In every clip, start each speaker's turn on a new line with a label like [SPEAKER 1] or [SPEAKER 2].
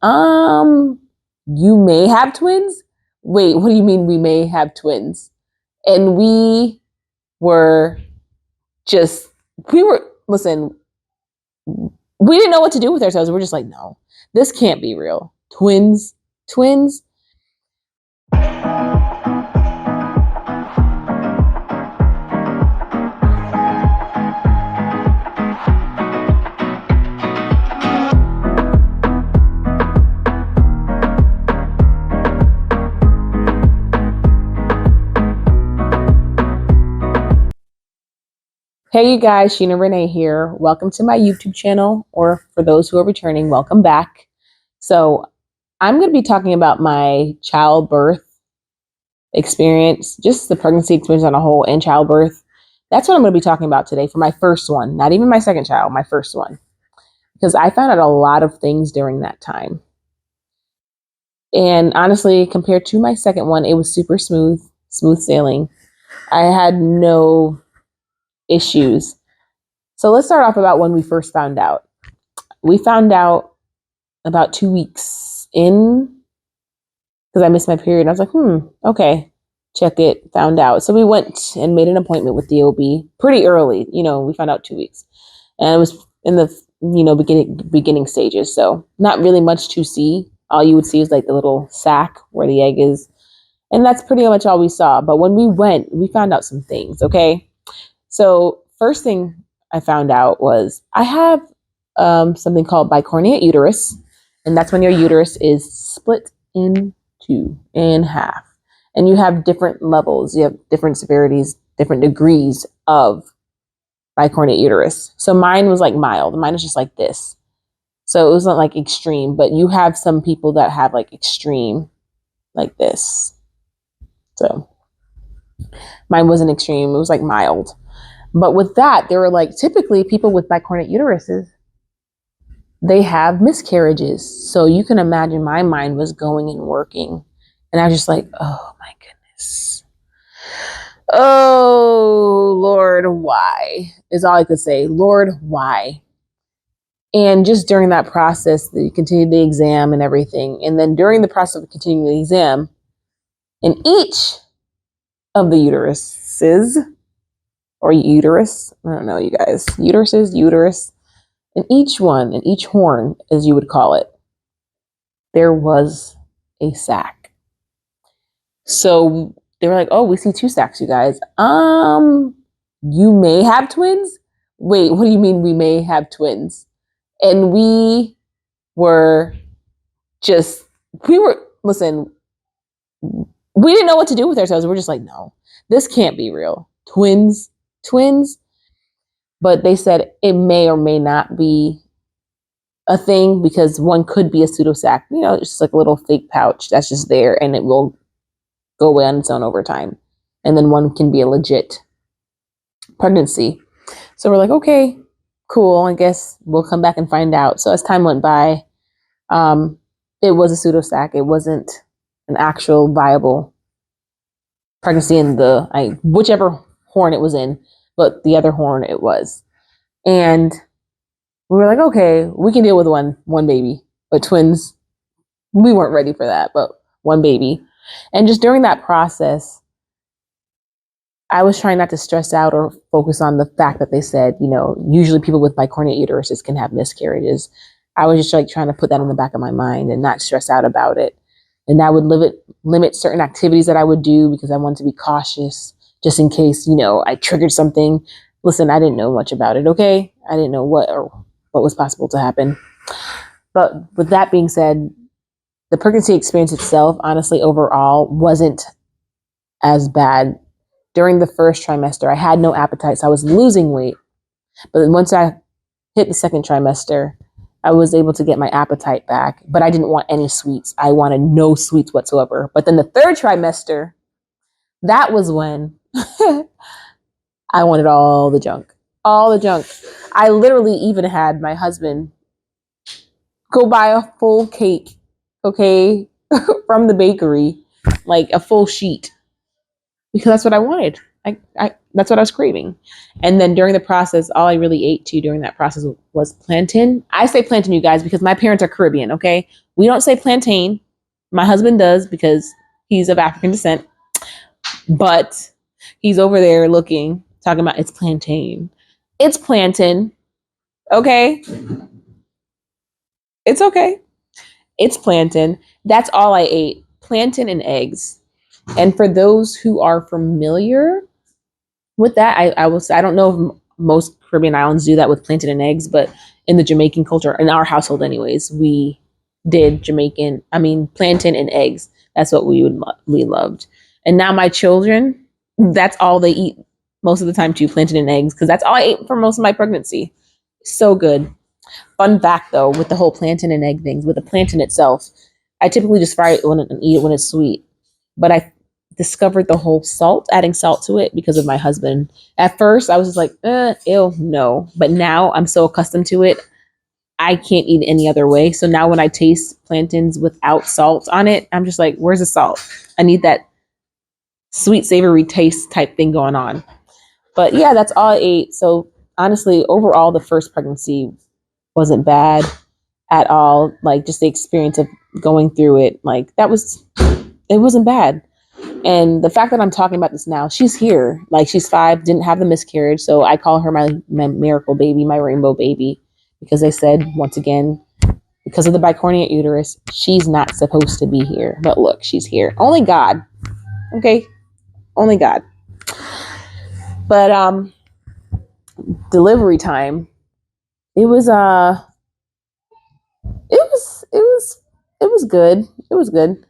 [SPEAKER 1] you may have twins. Wait, what do you mean we may have twins? And we were listen, we didn't know what to do with ourselves. We're just like, no, this can't be real. Twins. Hey you guys, Sheena Renee here. Welcome to my YouTube channel, or for those who are returning, welcome back. So I'm going to be talking about my childbirth experience, just the pregnancy experience on a whole and childbirth. That's what I'm going to be talking about today for my first one, not even my second child, my first one, because I found out a lot of things during that time. And honestly, compared to my second one, it was super smooth sailing. I had no issues. So let's start off about when we first found out. We found out about 2 weeks in, because I missed my period. And I was like, okay, check it, found out. So we went and made an appointment with the OB pretty early. We found out 2 weeks. And it was in the, beginning stages. So not really much to see. All you would see is like the little sac where the egg is. And that's pretty much all we saw. But when we went, we found out some things, okay? So first thing I found out was I have something called bicornuate uterus, and that's when your uterus is split in half, and you have different levels, you have different severities, different degrees of bicornuate uterus. So mine was like mild. Mine was just like this. So it wasn't like extreme, but you have some people that have like extreme like this. So mine wasn't extreme. It was like mild. But with that, there were like typically people with bicornuate uteruses, they have miscarriages. So you can imagine my mind was going and working. And I was just like, oh my goodness. Oh, Lord, why? Is all I could say. Lord, why? And just during that process, you continued the exam and everything. And then during the process of continuing the exam, in each of the uteruses, or uterus, I don't know, you guys, uterus, in each one, in each horn, as you would call it, there was a sac. So they were like, oh, we see 2 sacs, you guys. You may have twins? Wait, what do you mean we may have twins? And we didn't know what to do with ourselves. We're just like, no, this can't be real. Twins. But they said it may or may not be a thing, because one could be a pseudosac. It's just like a little fake pouch that's just there, and it will go away on its own over time. And then one can be a legit pregnancy. So we're like, okay, cool. I guess we'll come back and find out. So as time went by, it was a pseudosac. It wasn't an actual viable pregnancy in whichever horn it was in, but the other horn it was. And we were like, okay, we can deal with one baby, but twins, we weren't ready for that, but one baby. And just during that process, I was trying not to stress out or focus on the fact that they said, usually people with bicornuate uteruses can have miscarriages. I was just like trying to put that in the back of my mind and not stress out about it. And that would limit certain activities that I would do, because I wanted to be cautious just in case, I triggered something. Listen, I didn't know much about it, okay? I didn't know what was possible to happen. But with that being said, the pregnancy experience itself, honestly, overall, wasn't as bad. During the first trimester, I had no appetite, so I was losing weight. But then once I hit the second trimester, I was able to get my appetite back, but I didn't want any sweets. I wanted no sweets whatsoever. But then the third trimester, that was when I wanted all the junk. I literally even had my husband go buy a full cake, okay, from the bakery, like a full sheet, because that's what I wanted. That's what I was craving. And then during the process, all I really ate too during that process was plantain. I say plantain, you guys, because my parents are Caribbean, okay? We don't say plantain. My husband does because he's of African descent. But he's over there looking, talking about it's plantain. It's plantain, okay? It's okay. It's plantain. That's all I ate. Plantain and eggs. And for those who are familiar with that, I will say, I don't know if most Caribbean islands do that with plantain and eggs, but in the Jamaican culture, in our household anyways, we did plantain and eggs. That's what we loved. And now my children, that's all they eat most of the time too, plantain and eggs, because that's all I ate for most of my pregnancy. So good. Fun fact though, with the whole plantain and egg things, with the plantain itself, I typically just fry it and eat it when it's sweet. But I discovered the whole adding salt to it because of my husband. At first, I was just like, ew, no. But now I'm so accustomed to it, I can't eat it any other way. So now when I taste plantains without salt on it, I'm just like, where's the salt? I need that sweet, savory taste type thing going on. But yeah, that's all I ate. So honestly, overall, the first pregnancy wasn't bad at all. Like just the experience of going through it, like it wasn't bad. And the fact that I'm talking about this now, she's here. Like she's 5, didn't have the miscarriage. So I call her my miracle baby, my rainbow baby, because they said, once again, because of the bicornuate uterus, she's not supposed to be here. But look, she's here. Only God. Okay? Only God. But delivery time, it was good. It was good.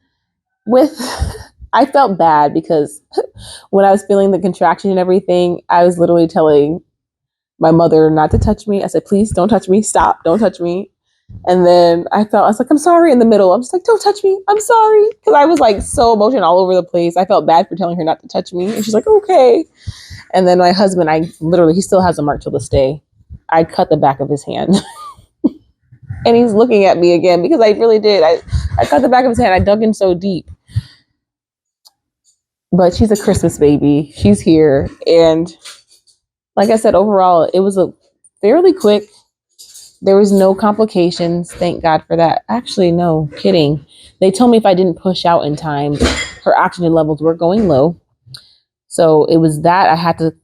[SPEAKER 1] I felt bad because when I was feeling the contraction and everything, I was literally telling my mother not to touch me. I said, please don't touch me. Stop. Don't touch me. And then I was like, I'm sorry in the middle. I'm just like, don't touch me. I'm sorry. Because I was like so emotional all over the place. I felt bad for telling her not to touch me. And she's like, okay. And then my husband, he still has a mark till this day. I cut the back of his hand. And he's looking at me again because I really did. I cut the back of his hand. I dug in so deep. But she's a Christmas baby. She's here. And like I said, overall, it was a fairly quick. There was no complications. Thank God for that. Actually, no, kidding. They told me if I didn't push out in time, her oxygen levels were going low. So it was that I had to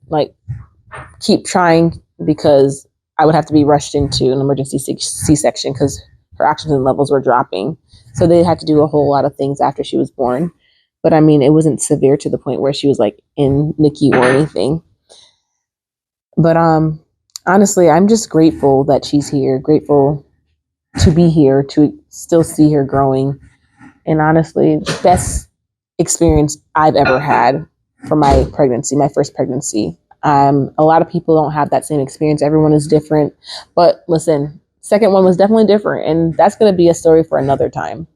[SPEAKER 1] keep trying because I would have to be rushed into an emergency C-section because her oxygen levels were dropping. So they had to do a whole lot of things after she was born. But I mean, it wasn't severe to the point where she was in NICU or anything. But honestly, I'm just grateful that she's here, grateful to be here, to still see her growing. And honestly, best experience I've ever had for my pregnancy, my first pregnancy. A lot of people don't have that same experience. Everyone is different. But listen, second one was definitely different. And that's going to be a story for another time.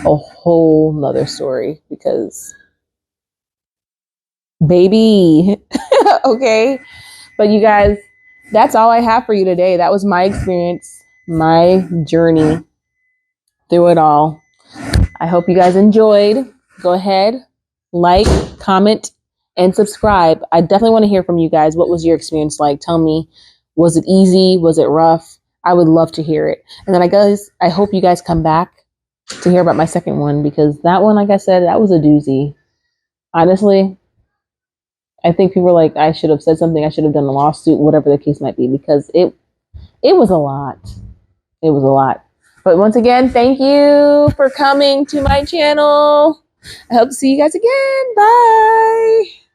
[SPEAKER 1] A whole nother story because baby, okay. But you guys, that's all I have for you today. That was my experience, my journey through it all. I hope you guys enjoyed. Go ahead, like, comment, and subscribe. I definitely want to hear from you guys. What was your experience like? Tell me, was it easy? Was it rough? I would love to hear it. And then I hope you guys come back to hear about my second one because that one, like I said, that was a doozy. Honestly, I think people were like, I should have said something. I should have done a lawsuit, whatever the case might be, because it was a lot. It was a lot. But once again, thank you for coming to my channel. I hope to see you guys again. Bye.